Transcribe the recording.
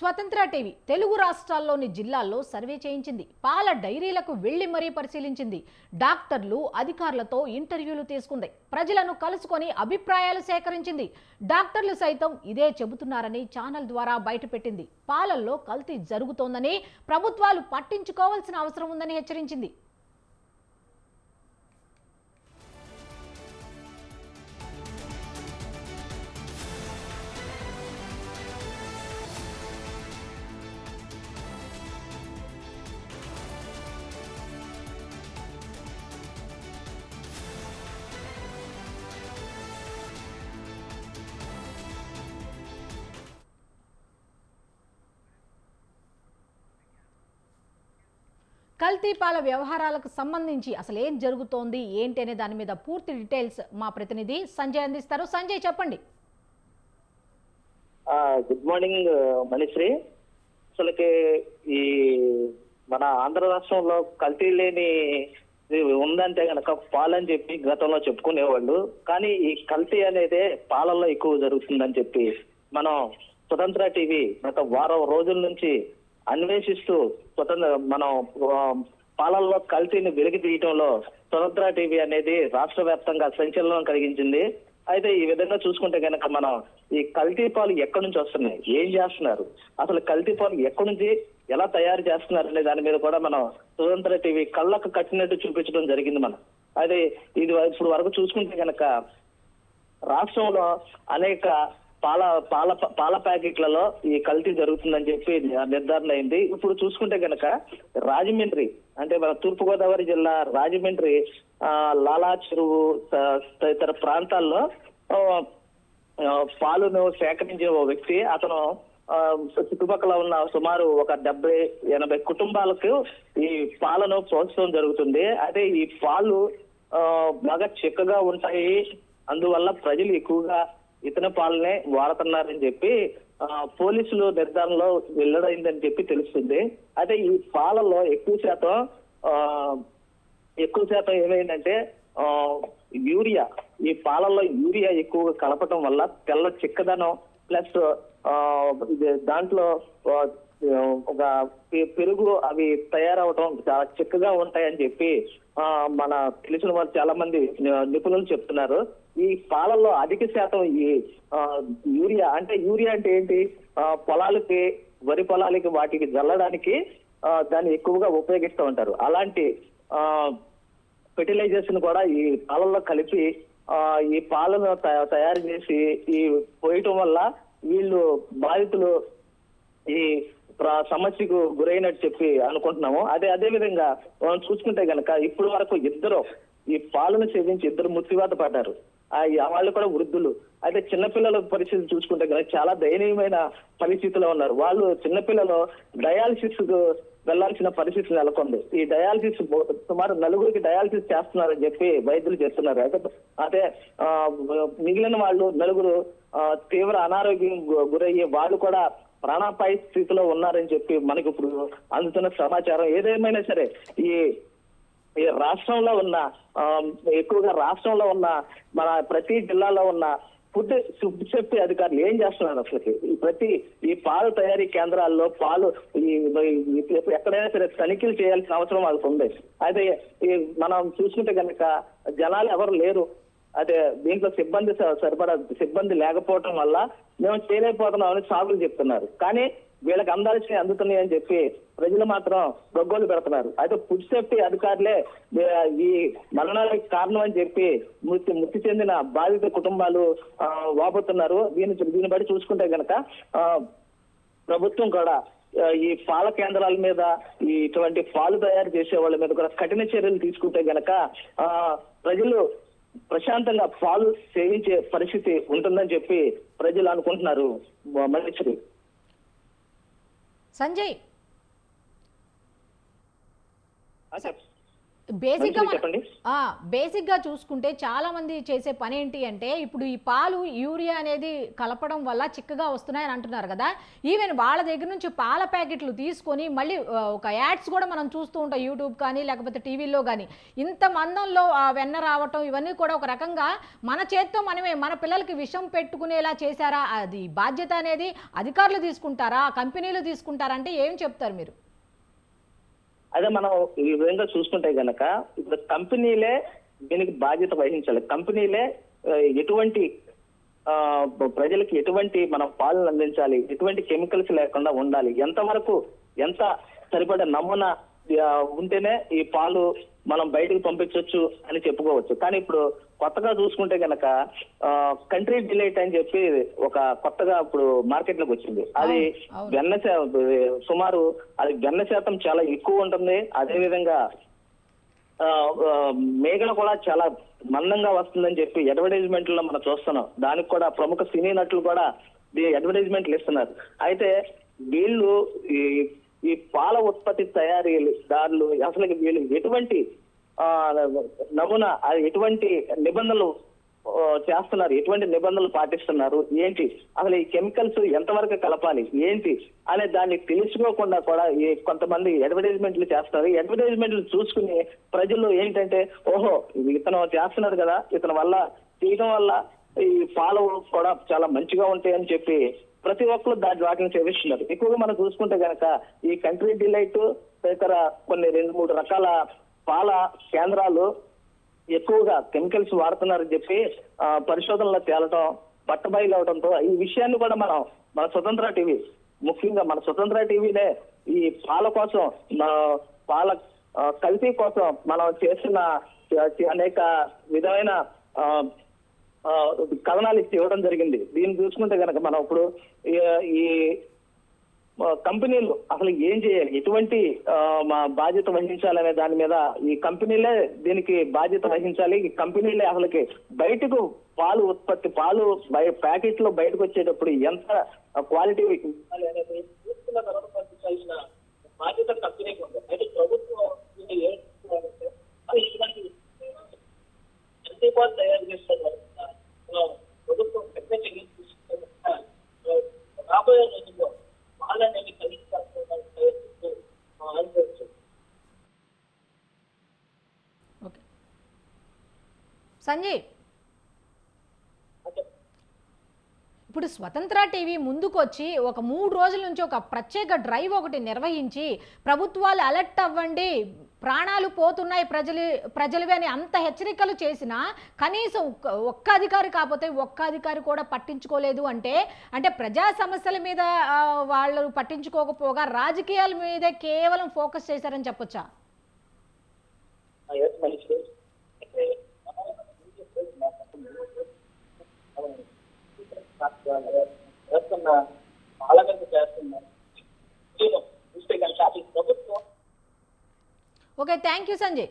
స్వతంత్ర టీవీ తెలుగు రాష్ట్రాల్లోని జిల్లాల్లో సర్వే చేయించింది. పాల డైరీలకు వెళ్లి మరీ పరిశీలించింది. డాక్టర్లు, అధికారులతో ఇంటర్వ్యూలు తీసుకుంది. ప్రజలను కలుసుకొని అభిప్రాయాలు సేకరించింది. డాక్టర్లు సైతం ఇదే చెబుతున్నారని ఛానల్ ద్వారా బయటపెట్టింది. పాలల్లో కల్తీ జరుగుతోందని, ప్రభుత్వాలు పట్టించుకోవాల్సిన అవసరం ఉందని హెచ్చరించింది. కల్తీ పాల వ్యవహారాలకు సంబంధించి అసలు ఏం జరుగుతోంది ఏంటి అనే దాని మీద పూర్తి డీటెయిల్స్ మా ప్రతినిధి సంజయ్ అందిస్తారు. సంజయ్ చెప్పండి. Good morning Manisri. అసలుకి ఈ మన ఆంధ్ర రాష్ట్రంలో కల్తీ లేని ఉందంటే కనుక పాలని చెప్పి గతంలో చెప్పుకునేవాళ్ళు. కానీ ఈ కల్తీ అనేదే పాలల్లో ఎక్కువ జరుగుతుందని చెప్పి మనం స్వతంత్ర టీవీ గత వారం రోజుల నుంచి అన్వేషిస్తూ మనం పాలల్లో కల్తీని వెలికి తీయటంలో స్వతంత్ర టీవీ అనేది రాష్ట్ర వ్యాప్తంగా సంచలనం కలిగించింది. అయితే ఈ విధంగా చూసుకుంటే కనుక మనం ఈ కల్తీ పాలు ఎక్కడి నుంచి వస్తున్నాయి, ఏం చేస్తున్నారు, అసలు కల్తీ పాలు ఎక్కడి నుంచి ఎలా తయారు చేస్తున్నారు అనే దాని మీద కూడా మనం స్వతంత్ర టీవీ కళ్ళకు కట్టినట్టు చూపించడం జరిగింది. మనం అదే ఇది ఇప్పుడు వరకు చూసుకుంటే కనుక రాష్ట్రంలో అనేక పాల ప్యాకెట్లలో ఈ కల్తీ జరుగుతుందని చెప్పి నిర్ధారణ అయింది. ఇప్పుడు చూసుకుంటే కనుక రాజమండ్రి అంటే మన తూర్పుగోదావరి జిల్లా రాజమండ్రి లాలా చెరువు తదితర ప్రాంతాల్లో పాలును సేకరించే ఓ వ్యక్తి అతను చుట్టుపక్కల ఉన్న సుమారు ఒక 70-80 కుటుంబాలకు ఈ పాలను ప్రోత్సవం జరుగుతుంది. అయితే ఈ పాలు బాగా చిక్కగా ఉంటాయి, అందువల్ల ప్రజలు ఎక్కువగా ఇతర పాలనే వాడుతున్నారని చెప్పి పోలీసులు నిర్ధారణలో వెల్లడైందని చెప్పి తెలుస్తుంది. అయితే ఈ పాలలో ఎక్కువ శాతం ఏమైందంటే యూరియా, ఈ పాలల్లో యూరియా ఎక్కువగా కలపటం వల్ల తెల్ల చిక్కదనం ప్లస్ దాంట్లో ఒక పెరుగు అవి తయారవటం చాలా చిక్కగా ఉంటాయని చెప్పి మన తెలిసిన వారు చాలా మంది నిపుణులు చెప్తున్నారు. ఈ పాలల్లో అధిక శాతం ఈ యూరియా అంటే ఏంటి, పొలాలకి, వరి పొలాలకి వాటికి జల్లడానికి దాన్ని ఎక్కువగా ఉపయోగిస్తూ ఉంటారు. అలాంటి ఫెర్టిలైజర్స్ కూడా ఈ పాలల్లో కలిపి ఈ పాలను తయారు చేసి ఈ పోయటం వల్ల వీళ్ళు బాధితులు ఈ సమస్యకు గురైనట్టు చెప్పి అనుకుంటున్నాము. అదే విధంగా మనం చూసుకుంటే కనుక ఇప్పుడు వరకు ఈ పాలను సేవించి 2 మృత్యువాత పడ్డారు. వాళ్ళు కూడా వృద్ధులు. అయితే చిన్నపిల్లల పరిస్థితి చూసుకుంటే కనుక చాలా దయనీయమైన పరిస్థితిలో ఉన్నారు. వాళ్ళు చిన్నపిల్లలు డయాలసిస్ వెళ్లాల్సిన పరిస్థితి నెలకొంది. ఈ డయాలసిస్ సుమారు 4 డయాలసిస్ చేస్తున్నారని చెప్పి వైద్యులు చెప్తున్నారు. అయితే మిగిలిన వాళ్ళు 4 తీవ్ర అనారోగ్యం గురయ్యి వాళ్ళు కూడా ప్రాణాపాయ స్థితిలో ఉన్నారని చెప్పి మనకి ఇప్పుడు అందుతున్న సమాచారం. ఏదేమైనా సరే ఈ రాష్ట్రంలో ఉన్న ఎక్కువగా రాష్ట్రంలో ఉన్న మన ప్రతి జిల్లాలో ఉన్న ఫుడ్ సేఫ్టీ అధికారులు ఏం చేస్తున్నారు అసలు ఈ పాలు తయారీ కేంద్రాల్లో పాలు ఎక్కడైనా సరే తనిఖీలు చేయాల్సిన అవసరం వాళ్ళకు ఉంది. అయితే మనం చూసుకుంటే కనుక జనాలు ఎవరు లేరు. అదే దీంట్లో సరిపడా సిబ్బంది లేకపోవటం వల్ల మేము చేయలేకపోతున్నామని సాగులు చెప్తున్నారు. కానీ వీళ్ళకి అందుతున్నాయి అని చెప్పి ప్రజలు మాత్రం గొగ్గోలు పెడుతున్నారు. అయితే ఫుడ్ సేఫ్టీ అధికారులే ఈ మరణాలకు కారణం అని చెప్పి మృతి చెందిన బాధిత కుటుంబాలు వాపోతున్నారు. దీన్ని బట్టి చూసుకుంటే కనుక ప్రభుత్వం కూడా ఈ పాల కేంద్రాల మీద ఇటువంటి పాలు తయారు చేసే వాళ్ళ మీద కూడా కఠిన చర్యలు తీసుకుంటే గనక ప్రజలు ప్రశాంతంగా పాలు సేవించే పరిస్థితి ఉంటుందని చెప్పి ప్రజలు అనుకుంటున్నారు. మనిషి సంజయ్ బేసిక్గా మంచిది చెప్పండి. బేసిక్గా చూసుకుంటే చాలా మంది చేసే పని ఏంటి అంటే ఇప్పుడు ఈ పాలు యూరియా అనేది కలపడం వల్ల చిక్కగా వస్తున్నాయని అంటున్నారు కదా. ఈవెన్ వాళ్ళ దగ్గర నుంచి పాల ప్యాకెట్లు తీసుకొని మళ్ళీ ఒక యాడ్స్ కూడా మనం చూస్తూ ఉంటాం యూట్యూబ్ కానీ లేకపోతే టీవీలో కానీ. ఇంత మందంలో వెన్న రావటం ఇవన్నీ కూడా ఒక రకంగా మన చేత్తో మనమే మన పిల్లలకి విషం పెట్టుకునేలా చేశారా? అది బాధ్యత అనేది అధికారులు తీసుకుంటారా, కంపెనీలు తీసుకుంటారా అంటే ఏం చెప్తారు మీరు? అదే మనం ఈ విధంగా చూసుకుంటే గనక ఇప్పుడు కంపెనీలే దీనికి బాధ్యత వహించాలి. కంపెనీలే ఎటువంటి ప్రజలకి ఎటువంటి మనం పాలన అందించాలి, ఎటువంటి కెమికల్స్ లేకుండా ఉండాలి, ఎంతవరకు ఎంత సరిపడే నమూనా ఉంటేనే ఈ పాలు మనం బయటకు పంపించవచ్చు అని చెప్పుకోవచ్చు. కానీ ఇప్పుడు కొత్తగా చూసుకుంటే గనక కంట్రీ డిలైట్ అని చెప్పి ఒక కొత్తగా ఇప్పుడు మార్కెట్ లోకి వచ్చింది. అది వెన్న సుమారు అది వెన్న శాతం చాలా ఎక్కువ ఉంటుంది. అదే విధంగా మేఘన కూడా చాలా మందంగా వస్తుందని చెప్పి అడ్వర్టైజ్మెంట్ లో మనం చూస్తున్నాం. దానికి కూడా ప్రముఖ సినీ నటులు కూడా అడ్వర్టైజ్మెంట్లు ఇస్తున్నారు. అయితే వీళ్ళు ఈ పాల ఉత్పత్తి తయారీదారులు అసలు వీళ్ళు ఎటువంటి నమూనా ఎటువంటి నిబంధనలు చేస్తున్నారు, ఎటువంటి నిబంధనలు పాటిస్తున్నారు, ఏంటి అసలు ఈ కెమికల్స్ ఎంతవరకు కలపాలి ఏంటి అనే దాన్ని తెలుసుకోకుండా కూడా కొంతమంది అడ్వర్టైజ్మెంట్లు చేస్తున్నారు. ఈ అడ్వర్టైజ్మెంట్లు చూసుకుని ప్రజలు ఏంటంటే ఓహో ఇతను చేస్తున్నారు కదా, ఇతని వల్ల చేయడం వల్ల ఈ పాలు కూడా చాలా మంచిగా ఉంటాయని చెప్పి ప్రతి ఒక్కరు వాటిని సేవిస్తున్నారు. ఎక్కువగా మనం చూసుకుంటే కనుక ఈ కంట్రీ డిలైట్ ఇతర కొన్ని 2-3 రకాల పాల కేంద్రాలు ఎక్కువగా కెమికల్స్ వాడుతున్నారని చెప్పి పరిశోధనలో తేలటం బట్టబయలు అవడంతో ఈ విషయాన్ని కూడా మన స్వతంత్ర టీవీ, ముఖ్యంగా మన స్వతంత్ర టీవీనే ఈ పాల కోసం పాల కల్తీ కోసం మనం చేసిన అనేక విధమైన కథనాలు ఇవ్వడం జరిగింది. దీన్ని చూసుకుంటే కనుక మనం ఇప్పుడు ఈ కంపెనీలు అసలు ఏం చేయాలి, ఎటువంటి బాధ్యత వహించాలనే దాని మీద ఈ కంపెనీలే దీనికి బాధ్యత వహించాలి. ఈ కంపెనీలే అసలుకి బయటకు పాలు ఉత్పత్తి పాలు ప్యాకెట్ లో బయటకు వచ్చేటప్పుడు ఎంత క్వాలిటీ ఇవ్వాలి అనేది చూసుకున్న తర్వాత పంపించాల్సిన బాధ్యత కంపెనీకి ఉంది. అయితే ప్రభుత్వం ఇటువంటి పాలు తయారు చేస్తున్నారు. ప్రభుత్వం పెద్ద చర్యలు తీసుకుంటే రాబోయే రోజుల్లో పాలనేవి కలిసి సంజయ్, ఇప్పుడు స్వతంత్ర టీవీ ముందుకొచ్చి ఒక 3 రోజుల నుంచి ఒక ప్రత్యేక డ్రైవ్ ఒకటి నిర్వహించి ప్రభుత్వాలు అలర్ట్ అవ్వండి, ప్రాణాలు పోతున్నాయి ప్రజలవి అని అంత హెచ్చరికలు చేసినా కనీసం ఒక్క అధికారి కాకపోతే ఒక్క అధికారి కూడా పట్టించుకోలేదు అంటే ప్రజా సమస్యల మీద వాళ్ళు పట్టించుకోకపోగా రాజకీయాల మీదే కేవలం ఫోకస్ చేశారని చెప్పొచ్చా? Okay, thank you Sanjay.